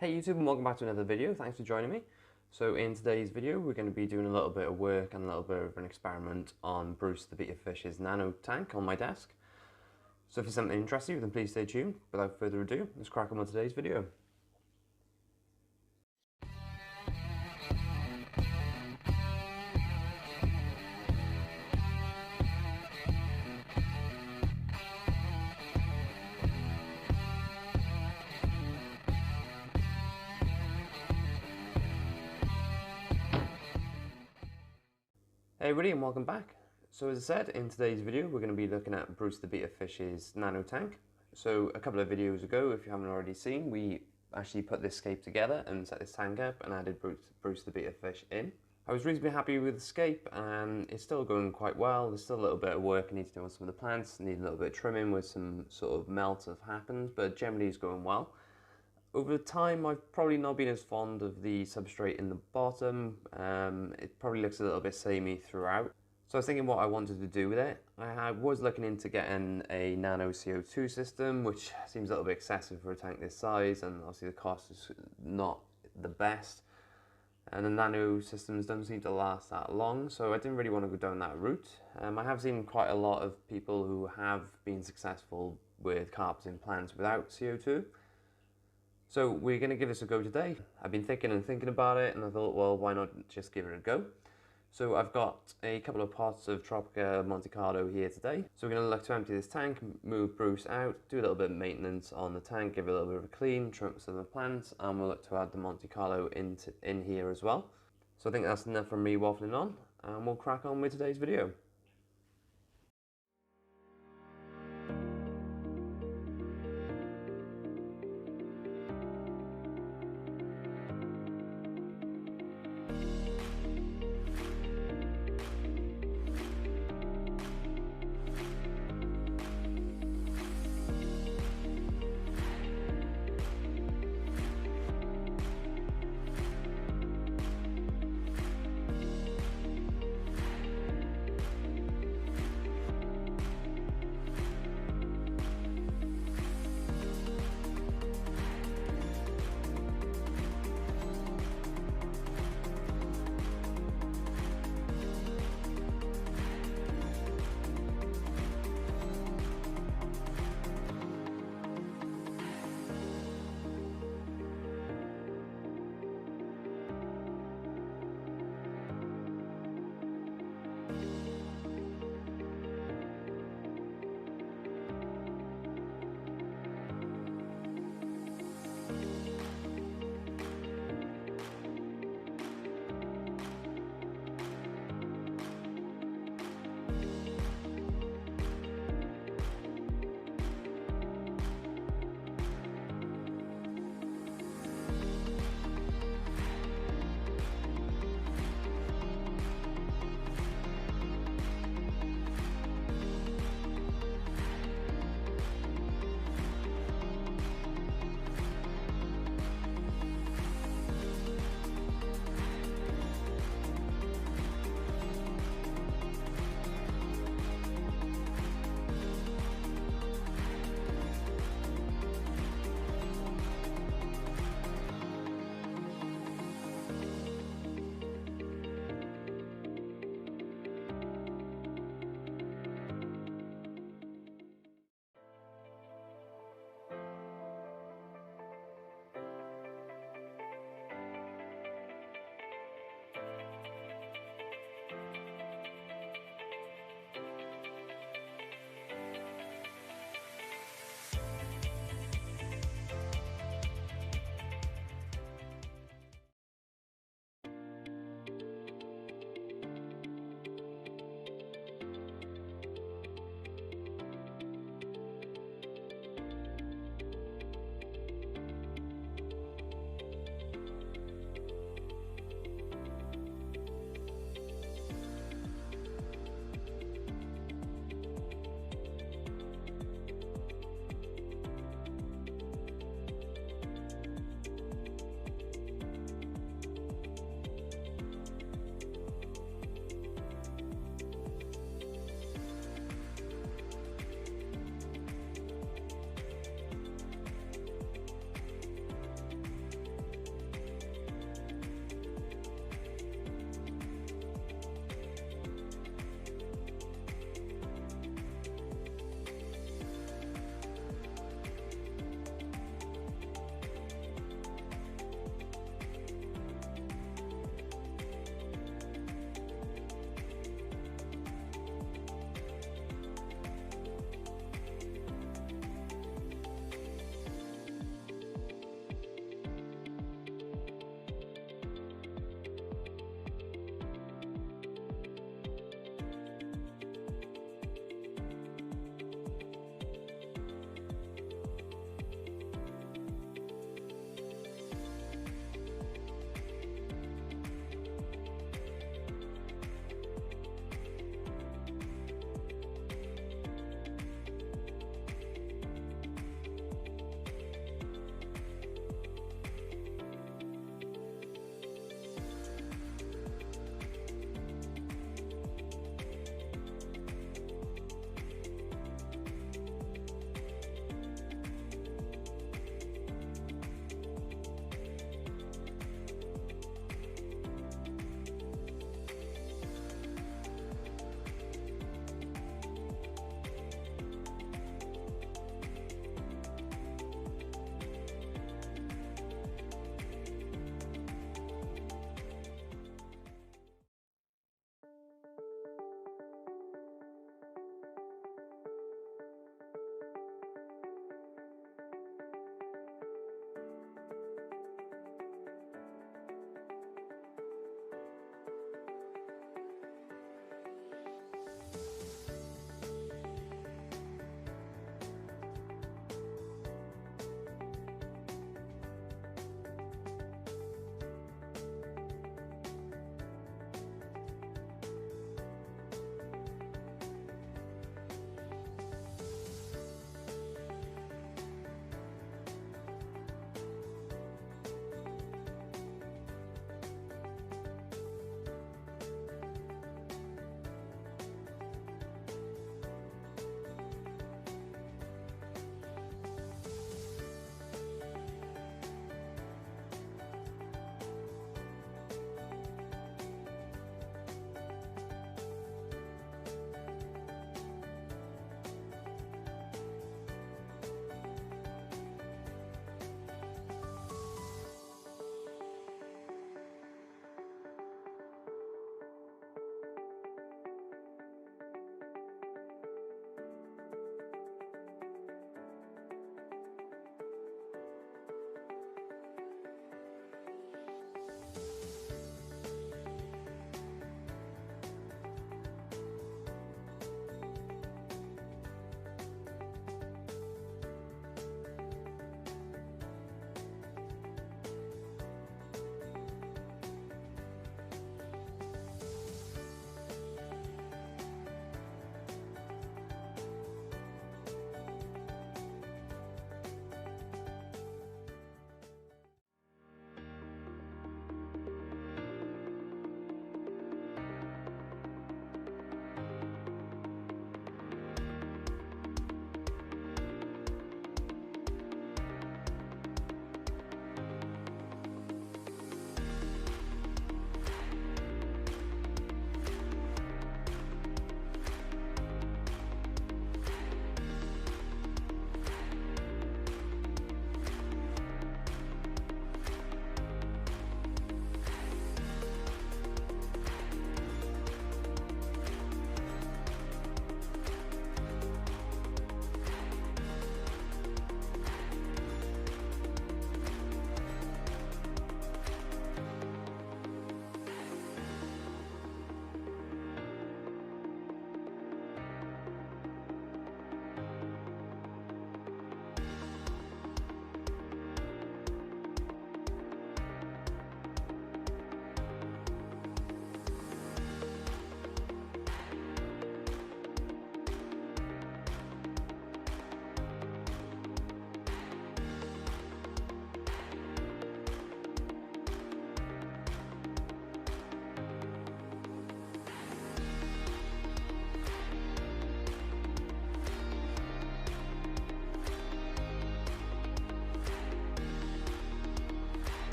Hey YouTube, and welcome back to another video. Thanks for joining me. So in today's video we're going to be doing a little bit of work and a little bit of an experiment on Bruce the Betta Fish's Nano tank on my desk. So if it's something interesting you, then please stay tuned. Without further ado, let's crack on with today's video. Hey everybody, and welcome back. So as I said, in today's video we're going to be looking at Bruce the Betta Fish's Nano tank. So a couple of videos ago, if you haven't already seen, we actually put this scape together and set this tank up and added Bruce the Betta Fish in. I was reasonably happy with the scape and it's still going quite well. There's still a little bit of work I need to do on some of the plants, need a little bit of trimming with some sort of melt have happened, but generally it's going well. Over time, I've probably not been as fond of the substrate in the bottom. It probably looks a little bit samey throughout. So I was thinking what I wanted to do with it. I was looking into getting a Nano C02 system, which seems a little bit excessive for a tank this size, and obviously the cost is not the best. And the Nano systems don't seem to last that long, so I didn't really want to go down that route. I have seen quite a lot of people who have been successful with carpeting plants without CO2. So we're going to give this a go today. I've been thinking about it and I thought, well, why not just give it a go? So I've got a couple of pots of Tropica Monte Carlo here today. So we're going to look to empty this tank, move Bruce out, do a little bit of maintenance on the tank, give it a little bit of a clean, trim up some of the plants, and we'll look to add the Monte Carlo in here as well. So I think that's enough from me waffling on, and we'll crack on with today's video.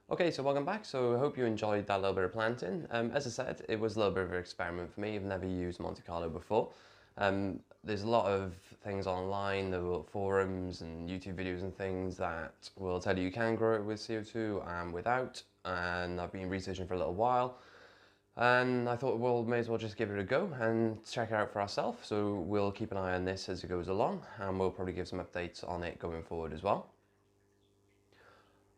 Okay, so welcome back. So I hope you enjoyed that little bit of planting. As I said, it was a little bit of an experiment for me. I've never used Monte Carlo before. There's a lot of things online, there were forums and YouTube videos and things that will tell you can grow it with CO2 and without. And I've been researching for a little while. And I thought, well, may as well just give it a go and check it out for ourselves. So we'll keep an eye on this as it goes along, and we'll probably give some updates on it going forward as well.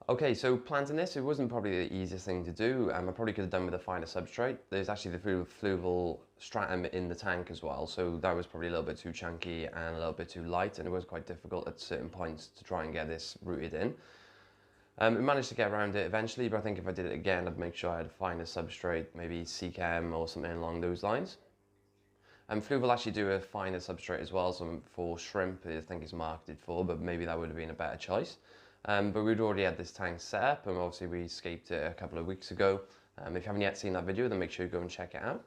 Okay, so planting this, it wasn't probably the easiest thing to do. I probably could have done with a finer substrate. There's actually the fluval stratum in the tank as well, so that was probably a little bit too chunky and a little bit too light, and it was quite difficult at certain points to try and get this rooted in. We managed to get around it eventually, but I think if I did it again, I'd make sure I had a finer substrate, maybe C-chem or something along those lines. Fluval will actually do a finer substrate as well, so for shrimp, I think it's marketed for, but maybe that would have been a better choice. But we'd already had this tank set up, and obviously we scaped it a couple of weeks ago. If you haven't yet seen that video, then make sure you go and check it out.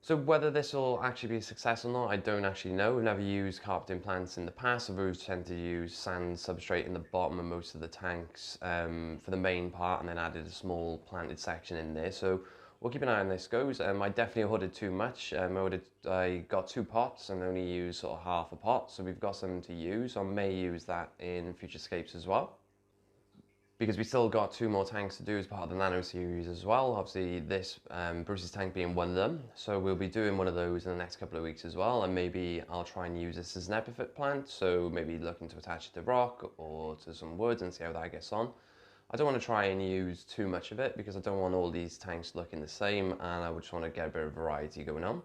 So whether this will actually be a success or not, I don't actually know. We've never used carpeting plants in the past. I've always tended to use sand substrate in the bottom of most of the tanks for the main part, and then added a small planted section in there. So we'll keep an eye on this goes. I definitely hoarded too much. I got 2 pots and only used sort of half a pot, so we've got some to use. I may use that in future scapes as well, because we still got 2 more tanks to do as part of the Nano series as well. Obviously this Bruce's tank being one of them, so we'll be doing one of those in the next couple of weeks as well, and maybe I'll try and use this as an epiphyte plant, so maybe looking to attach it to rock or to some wood and see how that gets on. I don't want to try and use too much of it because I don't want all these tanks looking the same, and I just want to get a bit of variety going on.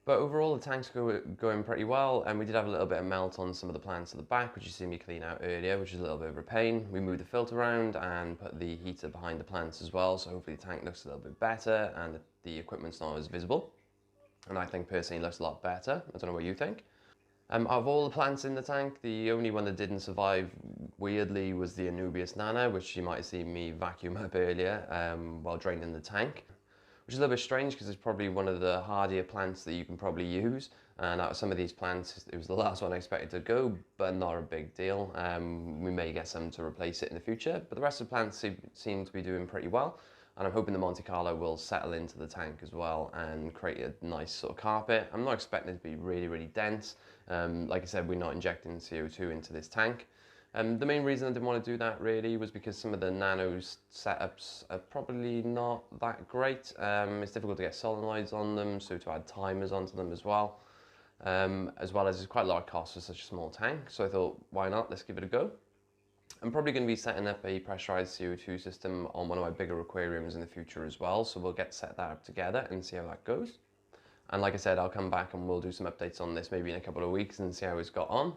But overall, the tank's going pretty well, and we did have a little bit of melt on some of the plants at the back, which you see me clean out earlier, which is a little bit of a pain. We moved the filter around and put the heater behind the plants as well, so hopefully the tank looks a little bit better and the equipment's not as visible. And I think personally it looks a lot better. I don't know what you think. Out of all the plants in the tank, the only one that didn't survive, weirdly, was the Anubias Nana, which you might have seen me vacuum up earlier while draining the tank. Which is a little bit strange because it's probably one of the hardier plants that you can probably use. And out of some of these plants, it was the last one I expected to go, but not a big deal. We may get some to replace it in the future, but the rest of the plants seem to be doing pretty well. And I'm hoping the Monte Carlo will settle into the tank as well and create a nice sort of carpet. I'm not expecting it to be really, really dense. Like I said, we're not injecting CO2 into this tank. The main reason I didn't want to do that really was because some of the Nano's setups are probably not that great. It's difficult to get solenoids on them, so to add timers onto them as well as there's quite a lot of cost for such a small tank. So I thought, why not? Let's give it a go. I'm probably going to be setting up a pressurized CO2 system on one of my bigger aquariums in the future as well, so we'll set that up together and see how that goes. And like I said, I'll come back and we'll do some updates on this maybe in a couple of weeks and see how it's got on.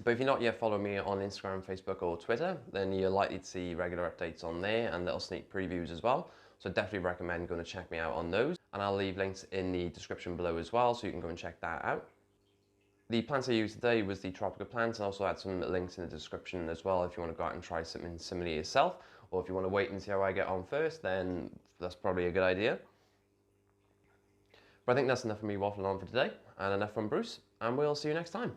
But if you're not yet following me on Instagram, Facebook or Twitter, then you're likely to see regular updates on there and little sneak previews as well. So definitely recommend going to check me out on those. And I'll leave links in the description below as well, so you can go and check that out. The plants I used today was the tropical plants, and also add some links in the description as well if you want to go out and try something similar yourself, or if you want to wait and see how I get on first, then that's probably a good idea. But I think that's enough of me waffling on for today, and enough from Bruce, and we'll see you next time.